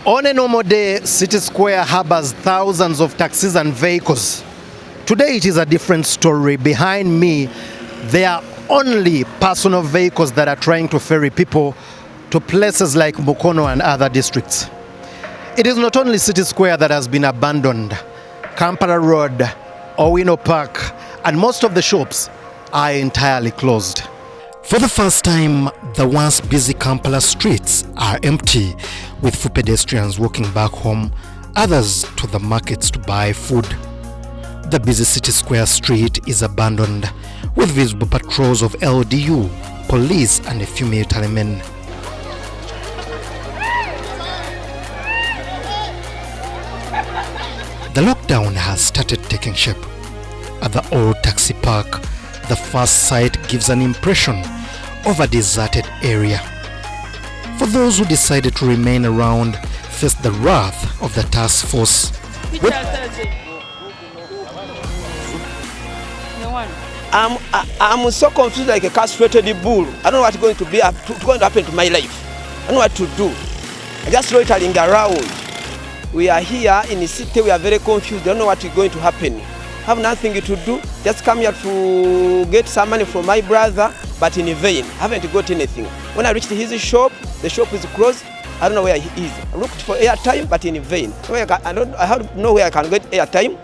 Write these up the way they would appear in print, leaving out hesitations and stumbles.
On a normal day, City Square harbors thousands of taxis and vehicles. Today it is a different story. Behind me, there are only personal vehicles that are trying to ferry people to places like Mukono and other districts. It is not only City Square that has been abandoned. Kampala Road, Owino Park, and most of the shops are entirely closed. For the first time, the once busy Kampala streets are empty, with few pedestrians walking back home, others to the markets to buy food. The busy City Square street is abandoned, with visible patrols of LDU, police and a few military men. The lockdown has started taking shape. At the old taxi park, the first sight gives an impression of a deserted area. For those who decided to remain around, face the wrath of the task force. I'm so confused, like a castrated bull. I don't know what's going to happen to my life. I don't know what to do. I'm just loitering around. We are here in the city. We are very confused. Don't know what is going to happen. Have nothing to do. Just come here to get some money from my brother, but in vain. Haven't got anything. When I reached his shop, the shop is closed. I don't know where he is. I looked for airtime, but in vain. I don't know where I can get airtime.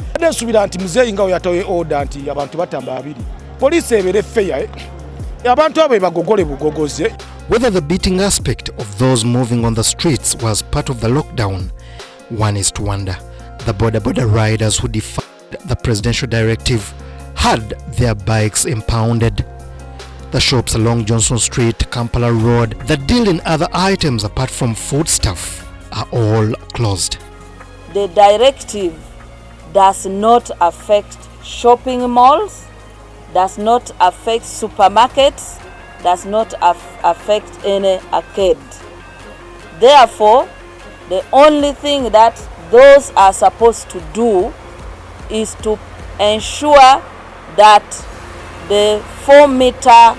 Whether the beating aspect of those moving on the streets was part of the lockdown, one is to wonder. The border riders who defied the presidential directive had their bikes impounded. The shops along Johnson Street, Kampala Road that deal in other items apart from foodstuff are all closed. The directive does not affect shopping malls, does not affect supermarkets, does not affect any arcade. Therefore, the only thing that those are supposed to do is to ensure that the 4-meter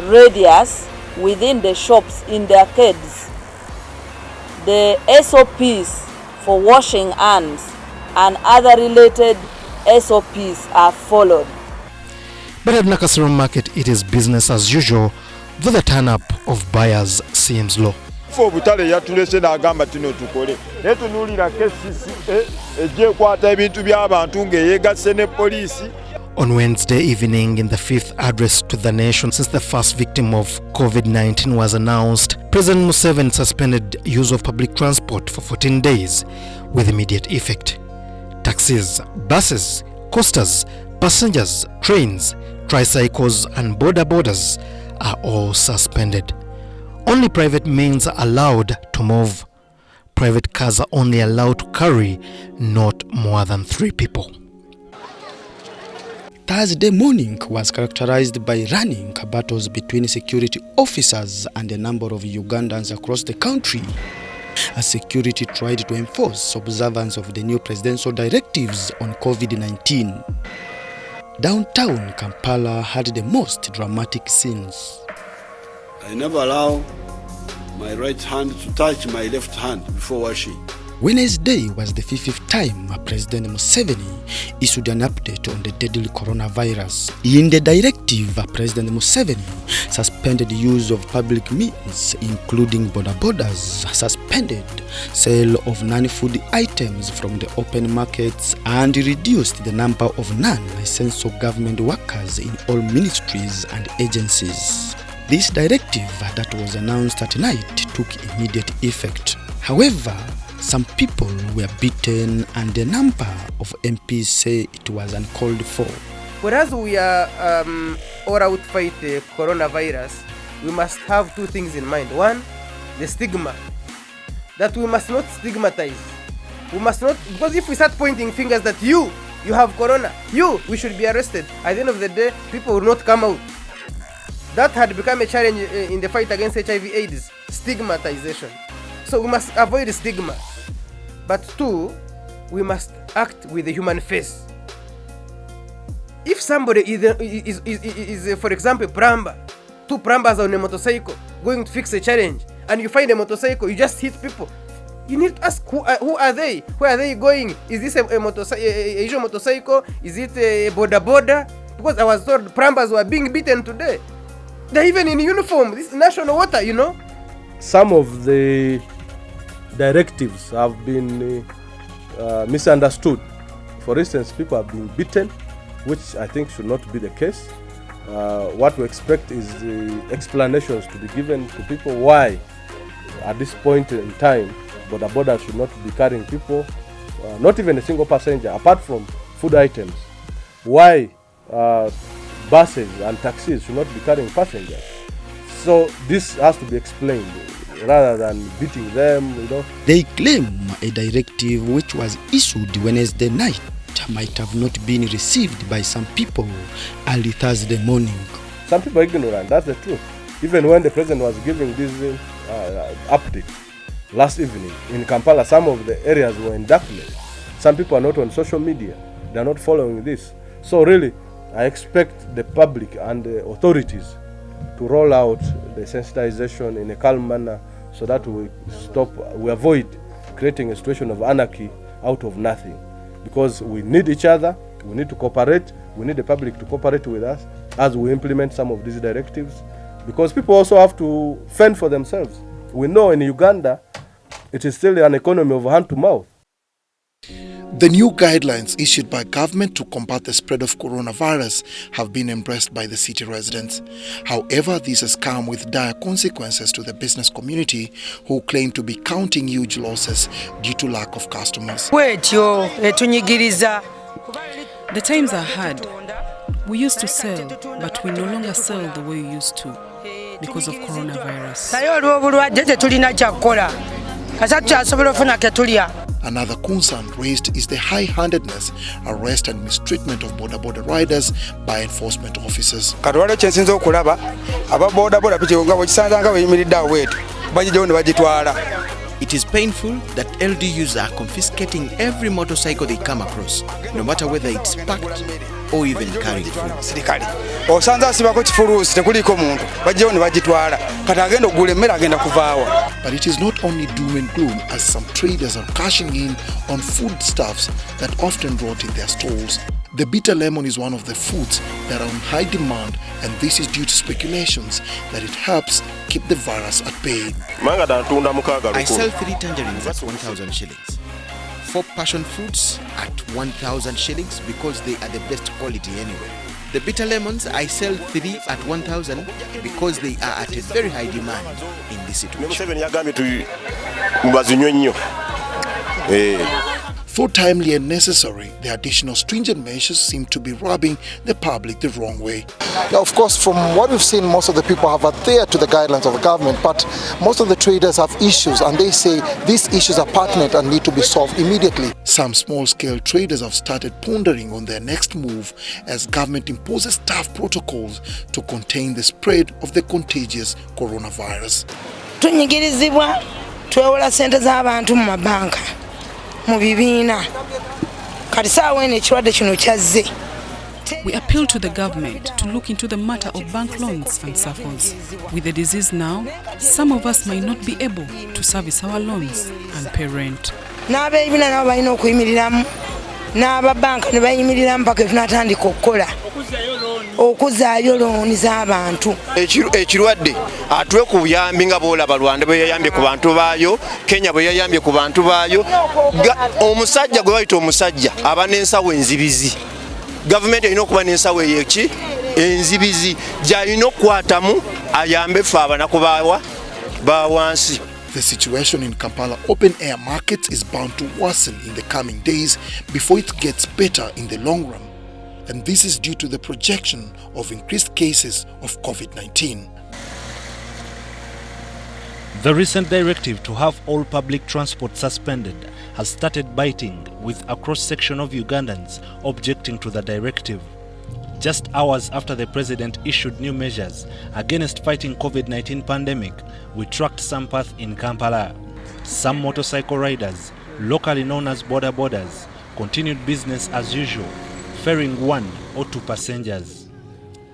radius within the shops in the arcades, the SOPs for washing hands and other related SOPs are followed. But at Nakasero Market, it is business as usual, though the turn-up of buyers seems low. On Wednesday evening, in the fifth address to the nation since the first victim of COVID-19 was announced, President Museveni suspended use of public transport for 14 days with immediate effect. Taxis, buses, coasters, passengers, trains, tricycles and boarders are all suspended. Only private means are allowed to move. Private cars are only allowed to carry not more than 3 people. Thursday morning was characterized by running battles between security officers and a number of Ugandans across the country as security tried to enforce observance of the new presidential directives on COVID-19. Downtown Kampala had the most dramatic scenes. I never allow my right hand to touch my left hand before washing. Wednesday was the 5th time President Museveni issued an update on the deadly coronavirus. In the directive, President Museveni suspended the use of public means, including borders, suspended sale of non-food items from the open markets, and reduced the number of non-essential government workers in all ministries and agencies. This directive that was announced at night took immediate effect. However, some people were beaten and a number of MPs say it was uncalled for. Whereas we are all out fight the coronavirus, we must have 2 things in mind. One, the stigma. That we must not stigmatize. We must not, because if we start pointing fingers that you have corona, we should be arrested. At the end of the day, people will not come out. That had become a challenge in the fight against HIV/AIDS, stigmatization. So we must avoid stigma. But 2, we must act with the human face. If somebody is for example, plumber, 2 plumbers on a motorcycle going to fix a challenge, and you find a motorcycle, you just hit people. You need to ask who are they? Where are they going? Is this a usual motorcycle? Is it a boda? Because I was told plumbers were being beaten today. They're even in uniform. This is national water, you know. Some of the directives have been misunderstood. For instance, people have been beaten, which I think should not be the case. What we expect is the explanations to be given to people why, at this point in time, boda should not be carrying people, not even a single passenger, apart from food items. Why buses and taxis should not be carrying passengers. So this has to be explained rather than beating them, you know. They claim a directive which was issued Wednesday night might have not been received by some people early Thursday morning. Some people are ignorant, that's the truth. Even when the president was giving this update last evening in Kampala, some of the areas were in darkness. Some people are not on social media, they are not following this. So really, I expect the public and the authorities to roll out the sensitization in a calm manner so that we avoid creating a situation of anarchy out of nothing. Because we need each other, we need to cooperate, we need the public to cooperate with us as we implement some of these directives. Because people also have to fend for themselves. We know in Uganda, it is still an economy of hand to mouth. The new guidelines issued by government to combat the spread of coronavirus have been embraced by the city residents. However, this has come with dire consequences to the business community, who claim to be counting huge losses due to lack of customers. The times are hard. We used to sell, but we no longer sell the way we used to because of coronavirus. Another concern raised is the high-handedness, arrest and mistreatment of boda riders by enforcement officers. It is painful that LDUs are confiscating every motorcycle they come across, no matter whether it's packed or even carrying food. But it is not only doom and gloom, as some traders are cashing in on foodstuffs that often rot in their stalls. The bitter lemon is one of the foods that are on high demand, and this is due to speculations that it helps keep the virus at bay. I sell 3 tangerines at 1,000 shillings. 4 passion fruits at 1,000 shillings because they are the best quality anyway. The bitter lemons, I sell 3 at 1,000 because they are at a very high demand in this situation. Though timely and necessary, the additional stringent measures seem to be rubbing the public the wrong way. Now, of course, from what we've seen, most of the people have adhered to the guidelines of the government, but most of the traders have issues, and they say these issues are pertinent and need to be solved immediately. Some small-scale traders have started pondering on their next move as government imposes tough protocols to contain the spread of the contagious coronavirus. We appeal to the government to look into the matter of bank loans and SAFOs. With the disease now, some of us might not be able to service our loans and pay rent. Ekirwadde atwe ku buyambi nga bw'olaba Rwanda bwe yayambye ku bantu baayo, Kenya bwe yayambye ku bantu baayo. Omusajja gwe bayita omusajja aba n'ensawo enzibizi. Gavumenti erina okuba n'ensawo ey'eki enzibizi gy'alina okukwatamu ayambe ffe abanaku ba wansi. The situation in Kampala open-air markets is bound to worsen in the coming days before it gets better in the long run. And this is due to the projection of increased cases of COVID-19. The recent directive to have all public transport suspended has started biting, with a cross-section of Ugandans objecting to the directive. Just hours after the president issued new measures against fighting COVID-19 pandemic, we tracked Sampath in Kampala. Some motorcycle riders, locally known as bodas, continued business as usual, ferrying 1 or 2 passengers.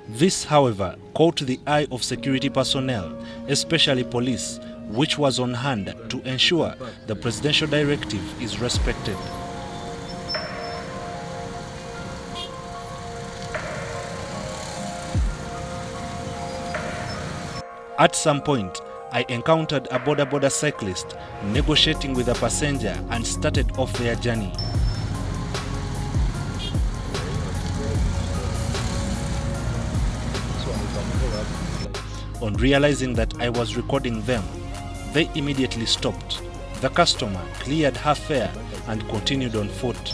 This, however, caught the eye of security personnel, especially police, which was on hand to ensure the presidential directive is respected. At some point, I encountered a boda cyclist negotiating with a passenger and started off their journey. On realizing that I was recording them, they immediately stopped. The customer cleared her fare and continued on foot.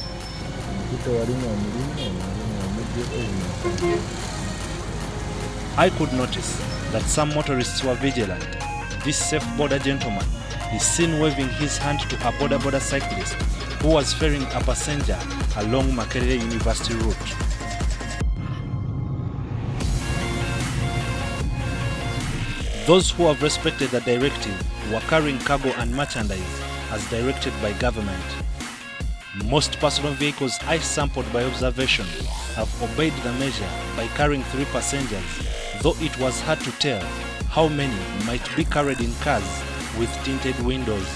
I could notice that some motorists were vigilant. This safe border gentleman is seen waving his hand to a boda cyclist who was ferrying a passenger along Makerere University route. Those who have respected the directive were carrying cargo and merchandise as directed by government. Most personal vehicles I sampled by observation have obeyed the measure by carrying 3 passengers, though it was hard to tell how many might be carried in cars with tinted windows.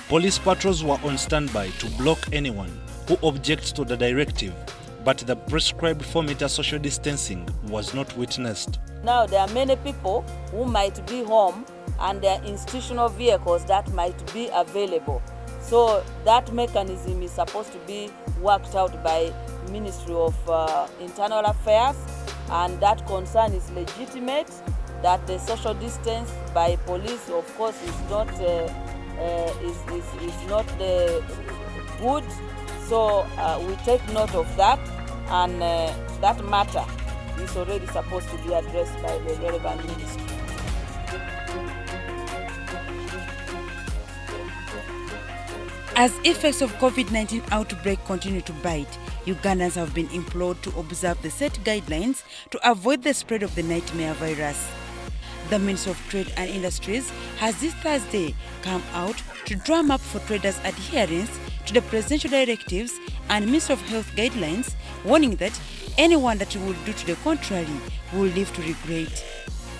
Police patrols were on standby to block anyone who objects to the directive, but the prescribed 4-meter social distancing was not witnessed. Now there are many people who might be home and there are institutional vehicles that might be available. So that mechanism is supposed to be worked out by Ministry of Internal Affairs, and that concern is legitimate. That the social distance by police, of course, is not good. So we take note of that, and that matter is already supposed to be addressed by the relevant ministry. As effects of COVID-19 outbreak continue to bite, Ugandans have been implored to observe the set guidelines to avoid the spread of the nightmare virus. The Ministry of Trade and Industries has this Thursday come out to drum up for traders' adherence to the presidential directives and Ministry of Health guidelines, warning that anyone that will do to the contrary will live to regret.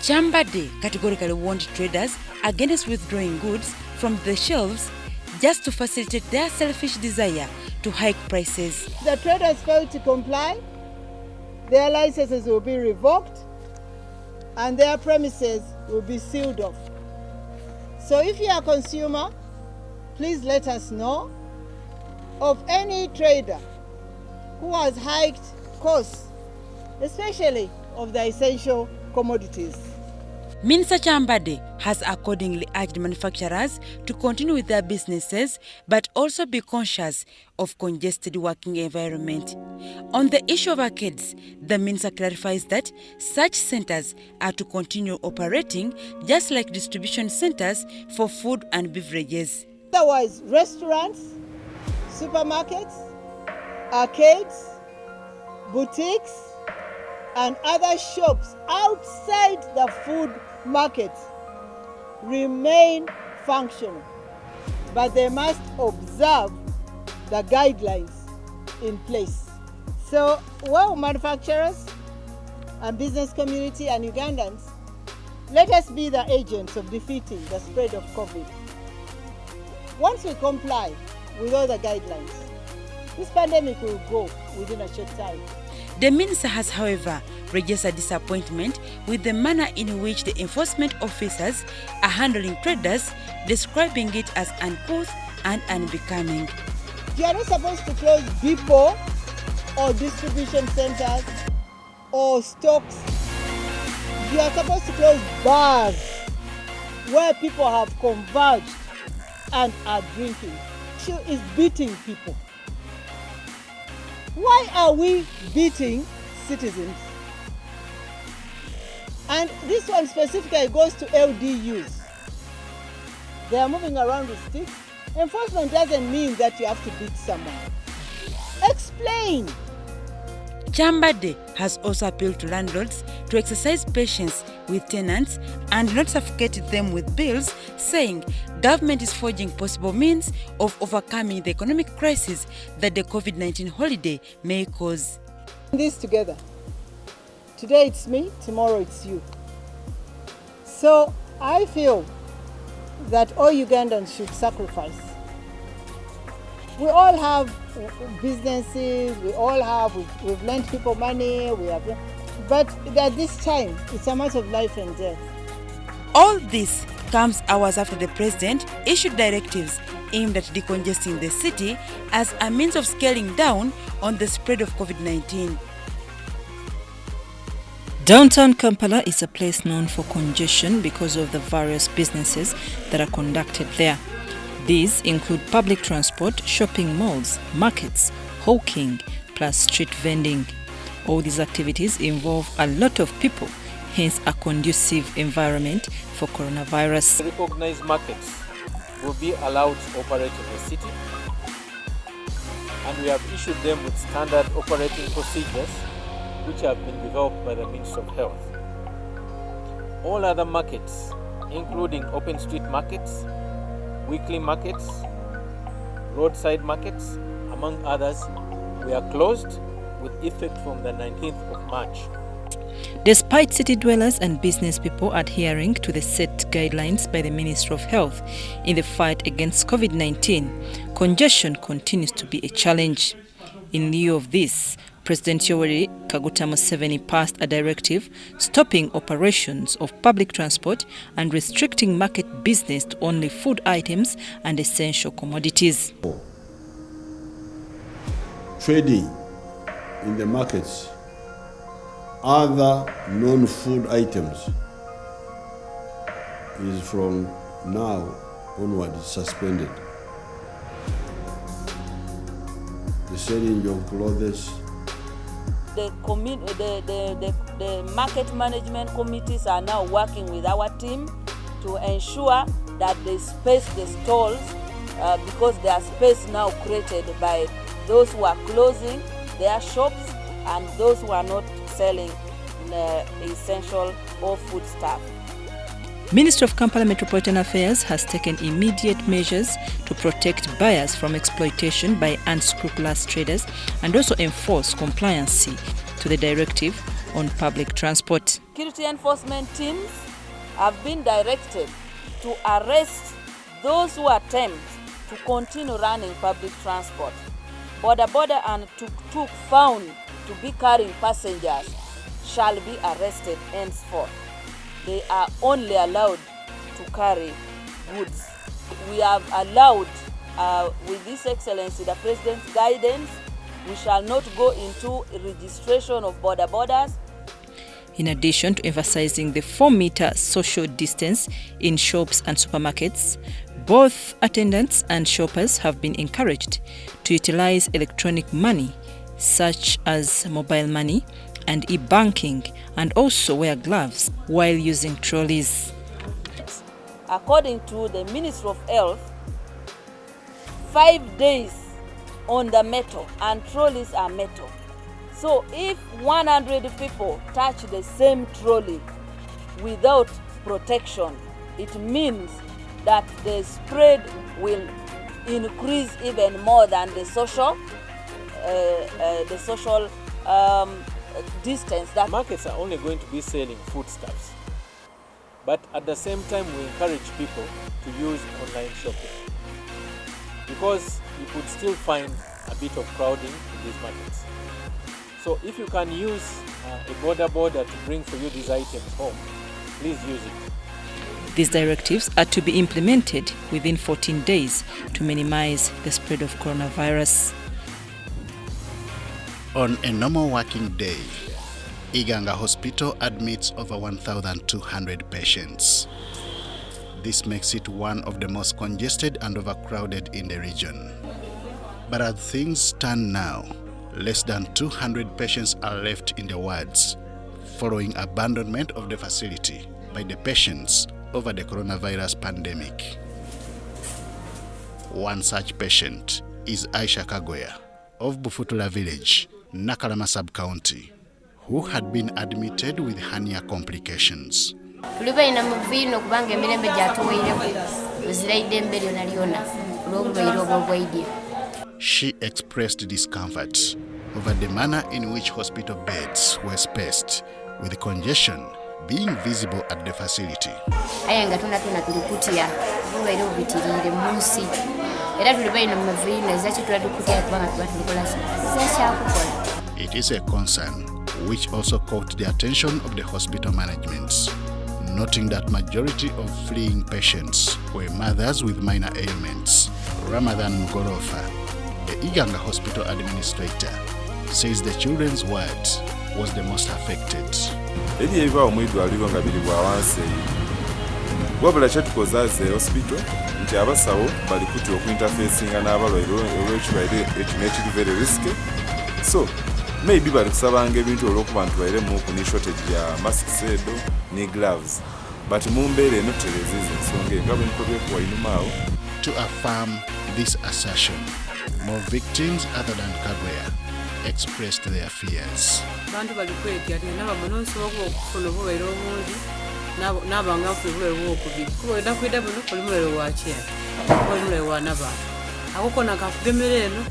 Chambade categorically warned traders against withdrawing goods from the shelves just to facilitate their selfish desire to hike prices. The traders fail to comply, their licenses will be revoked and their premises will be sealed off. So if you are a consumer, please let us know of any trader who has hiked costs, especially of the essential commodities. Minister Chambade has accordingly urged manufacturers to continue with their businesses but also be conscious of congested working environment. On the issue of arcades, the minister clarifies that such centers are to continue operating just like distribution centers for food and beverages. Otherwise, restaurants, supermarkets, arcades, boutiques, and other shops outside the food market remain functional, but they must observe the guidelines in place. So, well, manufacturers and business community and Ugandans, let us be the agents of defeating the spread of COVID. Once we comply with all the guidelines, this pandemic will go within a short time. The minister has, however, registered disappointment with the manner in which the enforcement officers are handling traders, describing it as uncouth and unbecoming. You are not supposed to close depots or distribution centers or stocks. You are supposed to close bars where people have converged and are drinking. The issue is beating people. Why are we beating citizens? And this one specifically goes to LDUs. They are moving around with sticks. Enforcement doesn't mean that you have to beat someone. Explain. Chambade has also appealed to landlords to exercise patience with tenants and not suffocate them with bills, saying government is forging possible means of overcoming the economic crisis that the COVID-19 holiday may cause. This together. Today it's me, tomorrow it's you. So I feel that all Ugandans should sacrifice. We all have businesses, we've lent people money, but at this time, it's a matter of life and death. All this comes hours after the president issued directives aimed at decongesting the city as a means of scaling down on the spread of COVID-19. Downtown Kampala is a place known for congestion because of the various businesses that are conducted there. These include public transport, shopping malls, markets, hawking, plus street vending. All these activities involve a lot of people, hence a conducive environment for coronavirus. Recognized markets will be allowed to operate in the city, and we have issued them with standard operating procedures which have been developed by the Ministry of Health. All other markets, including open street markets, weekly markets, roadside markets, among others, we are closed with effect from the 19th of March. Despite city dwellers and business people adhering to the set guidelines by the Ministry of Health in the fight against COVID-19, congestion continues to be a challenge. In lieu of this, President Yoweri Kaguta Museveni passed a directive stopping operations of public transport and restricting market business to only food items and essential commodities. Trading in the markets, other non-food items is from now onward suspended. The selling of clothes. The market management committees are now working with our team to ensure that they space the stalls because there are space now created by those who are closing their shops and those who are not selling essential or food stuff. Ministry of Kampala Metropolitan Affairs has taken immediate measures to protect buyers from exploitation by unscrupulous traders and also enforce compliance to the directive on public transport. Security enforcement teams have been directed to arrest those who attempt to continue running public transport. Border and tuk-tuk found to be carrying passengers shall be arrested henceforth. They are only allowed to carry goods. We have allowed, with this excellency, the President's guidance, we shall not go into registration of borders. In addition to emphasizing the 4-meter social distance in shops and supermarkets, both attendants and shoppers have been encouraged to utilize electronic money, such as mobile money and e-banking, and also wear gloves while using trolleys. According to the Ministry of Health, 5 days on the metal, and trolleys are metal. So if 100 people touch the same trolley without protection, it means that the spread will increase even more than the social distance. That markets are only going to be selling foodstuffs, but at the same time we encourage people to use online shopping because you could still find a bit of crowding in these markets. So if you can use a border to bring for you these items home, please use it. These directives are to be implemented within 14 days to minimize the spread of coronavirus. On a normal working day, Uganda Hospital admits over 1,200 patients. This makes it one of the most congested and overcrowded in the region. But as things stand now, less than 200 patients are left in the wards following abandonment of the facility by the patients over the coronavirus pandemic. One such patient is Aisha Kagoya of Bufutula village, Nakalama sub-county, who had been admitted with hernia complications. She expressed discomfort over the manner in which hospital beds were spaced, with congestion being visible at the facility. Ayanga tunatuna tulikutya bulwaire obubitirire munsi era tuli bayina mu mavina zachi tuladukutya kubanga tubatulikola zakyakukola. It is a concern which also caught the attention of the hospital management, noting that majority of fleeing patients were mothers with minor ailments. Ramadan Mugorofa, the Uganda hospital administrator, says the children's ward was the most affected. wabula kyetukoze as a hospital nti abasawo balikuti okuinterfacinga n'abalwaire olw'ekibaire ekino ekiri very risky, so maybe bali kusabanga ebintu olw'okuba nti bairemu ku ne shortage ya masks edo ne gloves, but mu mbeera eno telezizo ensonga nga bwe nkolweko wainumaawo. To affirm this assertion, more victims other than Kagwea expressed their fears. Bantu bali kwetya ati nabamwe nsobola okufuna obulwaire obungi n'abanga afuna obulwaire bw'okubiri kuba wenda kwida buno oli mulwaire wa kyera oli mulwaire wa n'abantu ako konna kakugemera eno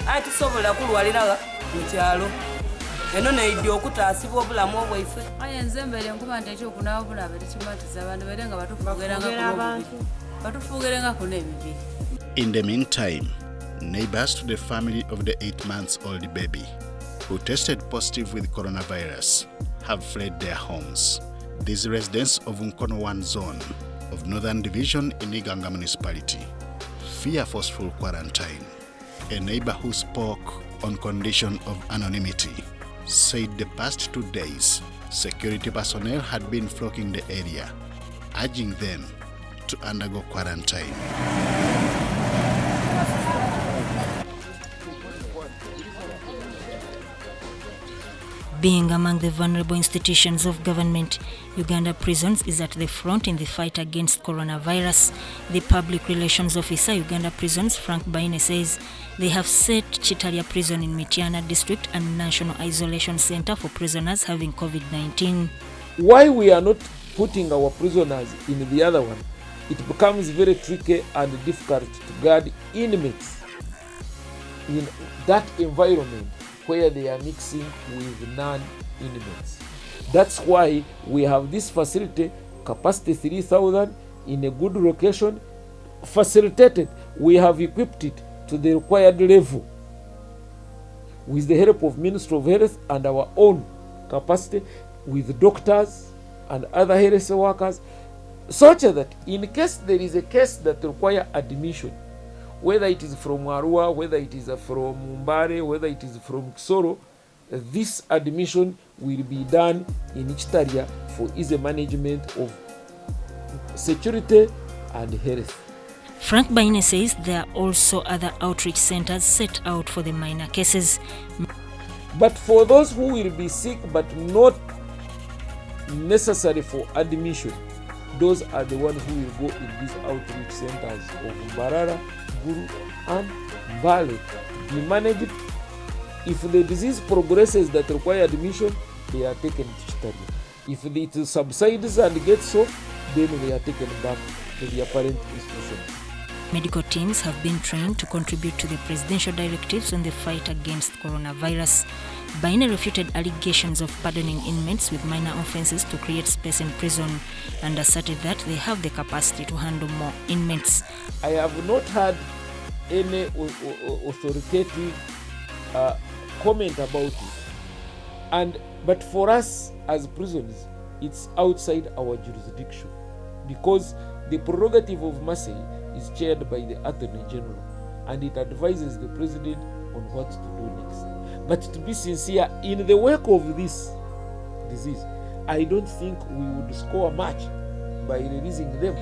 ati tusobola kulwalira mu kyalo eno neidde okutaasibwa obulamu obwaife. Aye nze mbere nkuba nti ekyokunaaba obulabe tekimatiza abantu bere nga batufuugerengako n'ebibiri. In the meantime, neighbors to the family of the 8-month-old baby who tested positive with coronavirus have fled their homes. These residents of Nkono 1 zone of Northern Division in Iganga municipality fear forceful quarantine. A neighbor who spoke on condition of anonymity said the past 2 days security personnel had been flocking the area, urging them to undergo quarantine. Being among the vulnerable institutions of government, Uganda Prisons is at the front in the fight against coronavirus. The Public Relations Officer, Uganda Prisons, Frank Baine, says they have set Chitalia Prison in Mityana District and National Isolation Center for prisoners having COVID-19. Why we are not putting our prisoners in the other one, it becomes very tricky and difficult to guard inmates in that environment where they are mixing with non-inmates. That's why we have this facility, capacity 3,000, in a good location, facilitated. We have equipped it to the required level with the help of Ministry of Health and our own capacity with doctors and other health workers, such that in case there is a case that requires admission, whether it is from Arua, whether it is from Mbare, whether it is from Kisoro, this admission will be done in Chitalia for easy management of security and health. Frank Baine says there are also other outreach centers set out for the minor cases. But for those who will be sick but not necessary for admission, those are the ones who will go in these outreach centers of Mbarara, Guru and Mbale. Be managed. If the disease progresses that require admission, they are taken to Chitalia. If it subsides and gets so, then they are taken back to the apparent institutions. Medical teams have been trained to contribute to the presidential directives on the fight against coronavirus. Baine refuted allegations of pardoning inmates with minor offences to create space in prison and asserted that they have the capacity to handle more inmates. I have not had any authoritative comment about it. But for us as prisoners, it's outside our jurisdiction because the prerogative of mercy is chaired by the Attorney General and it advises the President on what to do next. But to be sincere, in the wake of this disease, I don't think we would score much by releasing them.